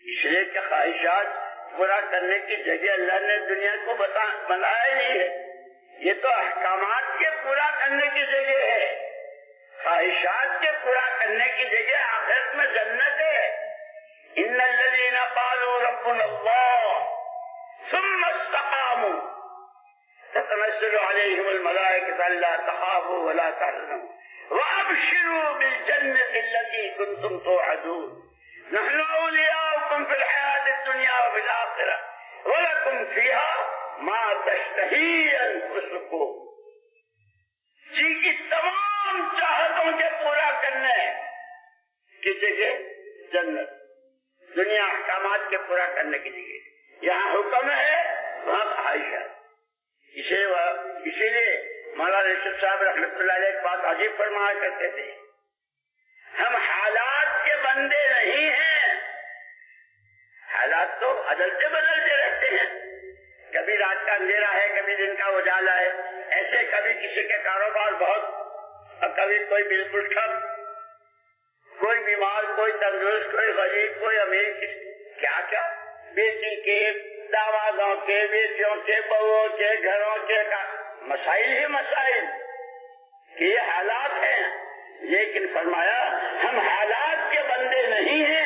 اس لیے کہ خواہشات پورا کرنے کی جگہ اللہ نے دنیا کو بنایا ہی نہیں ہے، یہ تو احکامات کے پورا کرنے کی جگہ ہے، خواہشات کے پورا کرنے کی جگہ آخرت میں جنت ہے۔ ان الذین قالوا ربنا اللہ ثم استقاموا تتنزل علیہم الملائکۃ الا تخافوا ولا تحزنوا وابشروا بالجنة التي كنتم توعدون نحن اولیاؤکم فی الحیاة الدنیا وفی الآخرہ ولکم فیہا ما تشتہی انفسکم، جن کی تمام چاہتوں کے پورا کرنے کی جگہ جنت، دنیا احکامات کے پورا کرنے کی جگہ، یہاں حکم ہے وہاں خواہش ہے۔ اسی لیے مولانا یوسف صاحب رحمۃ اللہ علیہ ایک بات عجیب فرمایا کرتے تھے، ہم حالات کے بندے نہیں ہیں، حالات تو بدلتے بدلتے رہتے ہیں، کبھی رات کا اندھیرا ہے، کبھی دن کا اجالا ہے، ایسے کبھی کسی کے کاروبار بہت اور کبھی کوئی بالکل ٹھپ، کوئی بیمار، کوئی تندرست، کوئی غریب، کوئی امیر، کیا کیا بیٹی کے، دامادوں کے، بیٹیوں کے، بہوؤں کے، گھروں کے مسائل ہی مسائل، یہ حالات ہیں۔ لیکن فرمایا ہم حالات کے بندے نہیں ہیں،